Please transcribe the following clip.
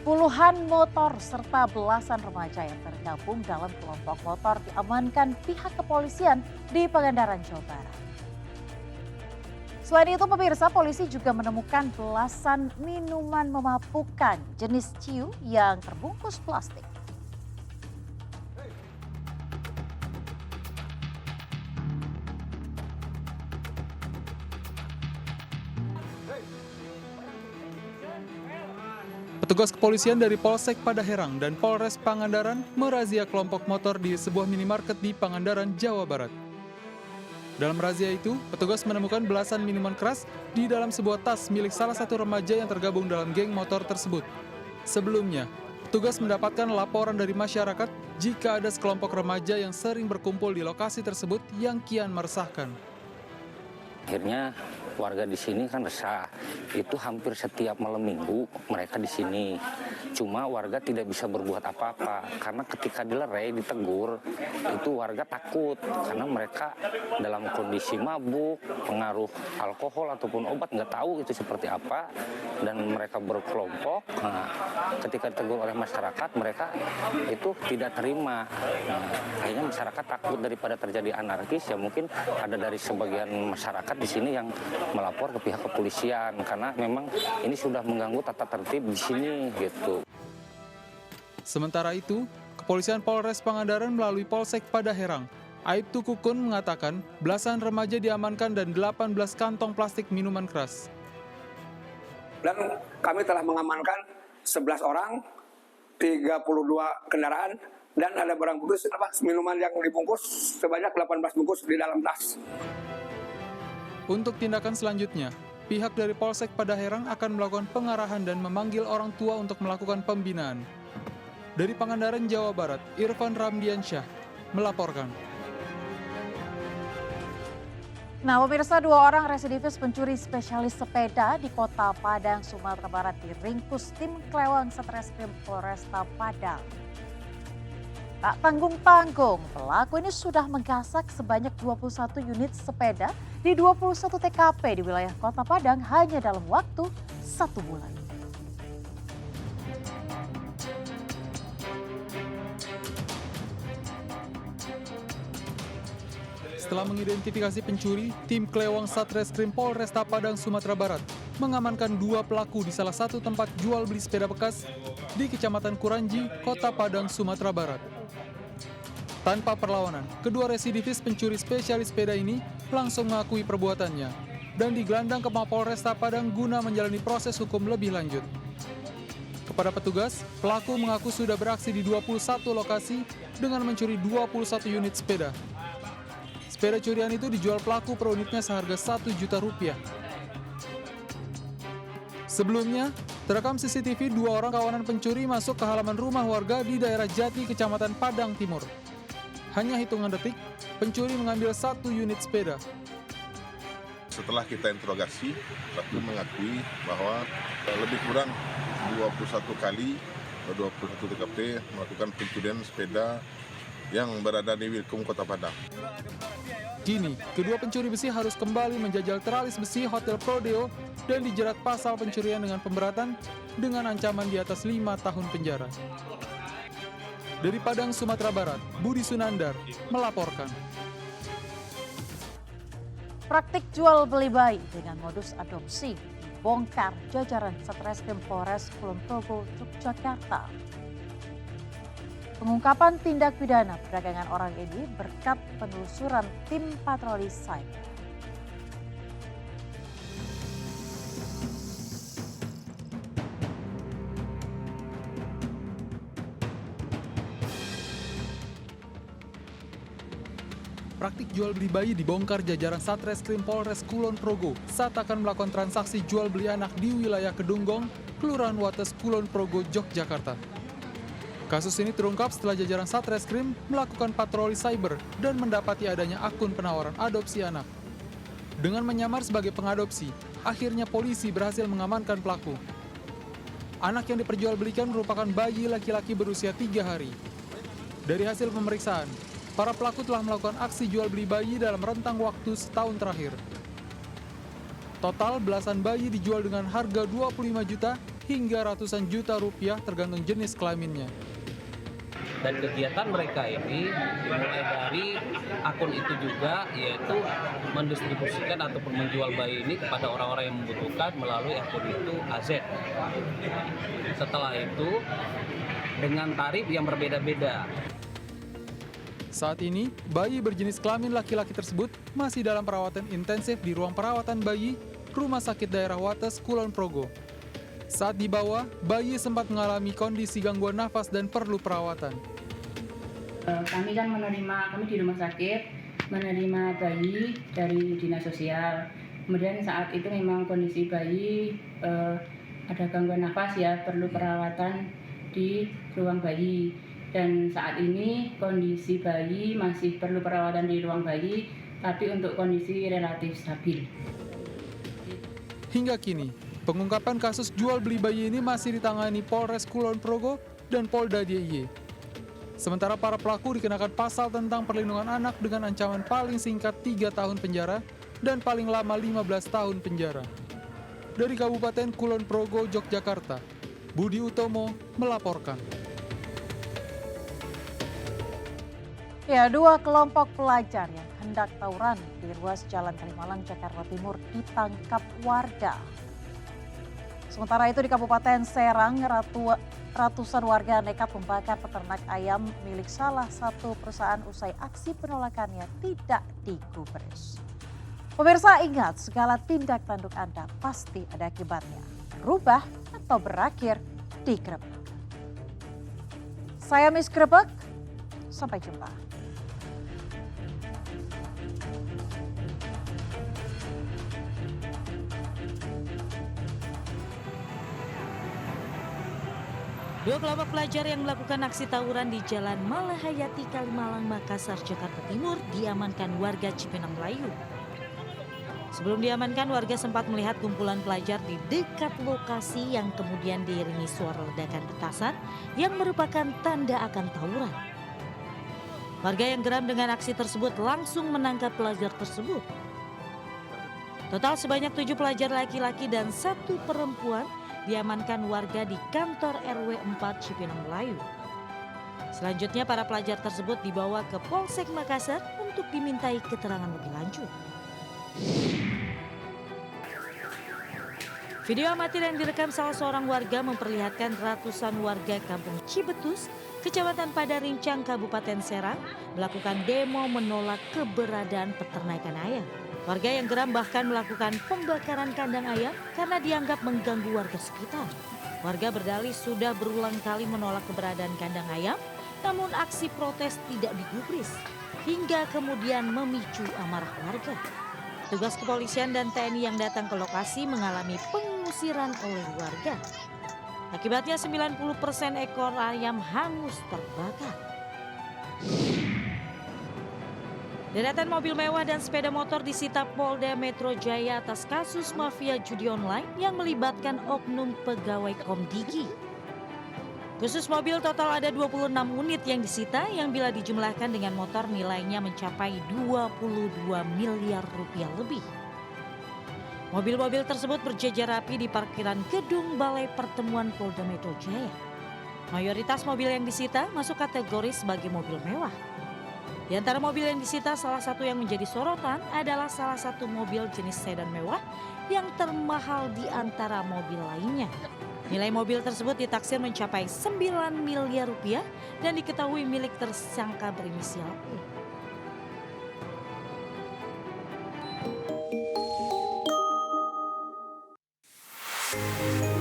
Puluhan motor serta belasan remaja yang tergabung dalam kelompok motor diamankan pihak kepolisian di Pangandaran, Jawa Barat. Selain itu, pemirsa, polisi juga menemukan belasan minuman memabukkan jenis ciu yang terbungkus plastik. Petugas kepolisian dari Polsek Padaherang dan Polres Pangandaran merazia kelompok motor di sebuah minimarket di Pangandaran, Jawa Barat. Dalam razia itu, petugas menemukan belasan minuman keras di dalam sebuah tas milik salah satu remaja yang tergabung dalam geng motor tersebut. Sebelumnya, petugas mendapatkan laporan dari masyarakat jika ada sekelompok remaja yang sering berkumpul di lokasi tersebut yang kian meresahkan. Akhirnya warga di sini kan resah. Itu hampir setiap malam minggu mereka di sini. Cuma warga tidak bisa berbuat apa-apa karena ketika dilerai, ditegur, itu warga takut karena mereka dalam kondisi mabuk, pengaruh alkohol ataupun obat, nggak tahu itu seperti apa, dan mereka berkelompok. Nah, ketika ditegur oleh masyarakat, mereka itu tidak terima. Nah, akhirnya masyarakat takut daripada terjadi anarkis, ya mungkin ada dari sebagian masyarakat di sini yang melapor ke pihak kepolisian karena memang ini sudah mengganggu tata tertib di sini gitu. Sementara itu, Kepolisian Polres Pangandaran melalui Polsek Padaherang, Aibtu Kukun mengatakan belasan remaja diamankan dan 18 kantong plastik minuman keras. Dan kami telah mengamankan 11 orang, 32 kendaraan, dan ada barang bungkus minuman yang dibungkus sebanyak 18 bungkus di dalam tas. Untuk tindakan selanjutnya, pihak dari Polsek Padaherang akan melakukan pengarahan dan memanggil orang tua untuk melakukan pembinaan. Dari Pangandaran, Jawa Barat, Irfan Ramdiansyah melaporkan. Nah, pemirsa, 2 orang residivis pencuri spesialis sepeda di Kota Padang, Sumatera Barat diringkus tim Klewang Satreskrim Polresta Padang. Tak tanggung-tanggung, pelaku ini sudah menggasak sebanyak 21 unit sepeda di 21 TKP di wilayah Kota Padang hanya dalam waktu 1 bulan. Setelah mengidentifikasi pencuri, tim Klewang Satreskrim Polresta Padang, Sumatera Barat mengamankan 2 pelaku di salah satu tempat jual beli sepeda bekas di Kecamatan Kuranji, Kota Padang, Sumatera Barat. Tanpa perlawanan, kedua residivis pencuri spesialis sepeda ini langsung mengakui perbuatannya dan digelandang ke Mapolresta Padang guna menjalani proses hukum lebih lanjut. Kepada petugas, pelaku mengaku sudah beraksi di 21 lokasi dengan mencuri 21 unit sepeda. Sepeda curian itu dijual pelaku per unitnya seharga Rp1 juta. Sebelumnya, terekam CCTV 2 orang kawanan pencuri masuk ke halaman rumah warga di daerah Jati, Kecamatan Padang Timur. Hanya hitungan detik, pencuri mengambil 1 unit sepeda. Setelah kita interogasi, pelaku mengakui bahwa lebih kurang 21 kali atau 21 TKP melakukan pencurian sepeda yang berada di Wilkom Kota Padang. Kini, kedua pencuri besi harus kembali menjajal teralis besi Hotel Prodeo dan dijerat pasal pencurian dengan pemberatan dengan ancaman di atas 5 tahun penjara. Dari Padang, Sumatera Barat, Budi Sunandar melaporkan. Praktik jual beli bayi dengan modus adopsi dibongkar jajaran Satreskrim Polres Kulon Progo, Yogyakarta. Pengungkapan tindak pidana perdagangan orang ini berkat penelusuran tim patroli cyber. Praktik jual beli bayi dibongkar jajaran Satreskrim Polres Kulon Progo saat akan melakukan transaksi jual beli anak di wilayah Kedunggong, Kelurahan Wates, Kulon Progo, Yogyakarta. Kasus ini terungkap setelah jajaran Satreskrim melakukan patroli cyber dan mendapati adanya akun penawaran adopsi anak. Dengan menyamar sebagai pengadopsi, akhirnya polisi berhasil mengamankan pelaku. Anak yang diperjualbelikan merupakan bayi laki-laki berusia 3 hari. Dari hasil pemeriksaan, para pelaku telah melakukan aksi jual beli bayi dalam rentang waktu setahun terakhir. Total belasan bayi dijual dengan harga 25 juta hingga ratusan juta rupiah tergantung jenis kelaminnya. Dan kegiatan mereka ini dimulai dari akun itu juga, yaitu mendistribusikan ataupun menjual bayi ini kepada orang-orang yang membutuhkan melalui akun itu AZ. Setelah itu dengan tarif yang berbeda-beda. Saat ini, bayi berjenis kelamin laki-laki tersebut masih dalam perawatan intensif di ruang perawatan bayi Rumah Sakit Daerah Wates, Kulon Progo. Saat dibawa, bayi sempat mengalami kondisi gangguan nafas dan perlu perawatan. Kami di rumah sakit menerima bayi dari dinas sosial. Kemudian saat itu memang kondisi bayi ada gangguan nafas ya, perlu perawatan di ruang bayi. Dan saat ini kondisi bayi masih perlu perawatan di ruang bayi, tapi untuk kondisi relatif stabil. Hingga kini, pengungkapan kasus jual beli bayi ini masih ditangani Polres Kulon Progo dan Polda DIY. Sementara para pelaku dikenakan pasal tentang perlindungan anak dengan ancaman paling singkat 3 tahun penjara dan paling lama 15 tahun penjara. Dari Kabupaten Kulon Progo, Yogyakarta, Budi Utomo melaporkan. Ya, 2 kelompok pelajar yang hendak tawuran di ruas Jalan Kalimalang, Jakarta Timur ditangkap warga. Sementara itu di Kabupaten Serang, ratusan warga nekat membakar peternak ayam milik salah satu perusahaan usai aksi penolakannya tidak digubris. Pemirsa ingat, segala tindak tanduk Anda pasti ada akibatnya. Berubah atau berakhir digrebek. Saya Miss Grebek, sampai jumpa. Dua kelompok pelajar yang melakukan aksi tawuran di Jalan Malahayati, Kalimalang, Makassar, Jakarta Timur diamankan warga Cipinang Melayu. Sebelum diamankan, warga sempat melihat kumpulan pelajar di dekat lokasi yang kemudian diiringi suara ledakan petasan yang merupakan tanda akan tawuran. Warga yang geram dengan aksi tersebut langsung menangkap pelajar tersebut. Total sebanyak 7 pelajar laki-laki dan 1 perempuan diamankan warga di kantor RW 4 Cipinang Melayu. Selanjutnya para pelajar tersebut dibawa ke Polsek Makassar untuk dimintai keterangan lebih lanjut. Video amatir yang direkam salah seorang warga memperlihatkan ratusan warga Kampung Cibetus, Kecamatan Padarincang, Kabupaten Serang melakukan demo menolak keberadaan peternakan ayam. Warga yang geram bahkan melakukan pembakaran kandang ayam karena dianggap mengganggu warga sekitar. Warga berdalih sudah berulang kali menolak keberadaan kandang ayam, namun aksi protes tidak digubris, hingga kemudian memicu amarah warga. Petugas kepolisian dan TNI yang datang ke lokasi mengalami pengusiran oleh warga. Akibatnya 90% ekor ayam hangus terbakar. Deretan mobil mewah dan sepeda motor disita Polda Metro Jaya atas kasus mafia judi online yang melibatkan oknum pegawai Komdigi. Khusus mobil total ada 26 unit yang disita yang bila dijumlahkan dengan motor nilainya mencapai 22 miliar rupiah lebih. Mobil-mobil tersebut berjejer rapi di parkiran gedung Balai Pertemuan Polda Metro Jaya. Mayoritas mobil yang disita masuk kategori sebagai mobil mewah. Di antara mobil yang disita, salah satu yang menjadi sorotan adalah salah satu mobil jenis sedan mewah yang termahal di antara mobil lainnya. Nilai mobil tersebut ditaksir mencapai 9 miliar rupiah dan diketahui milik tersangka berinisial E.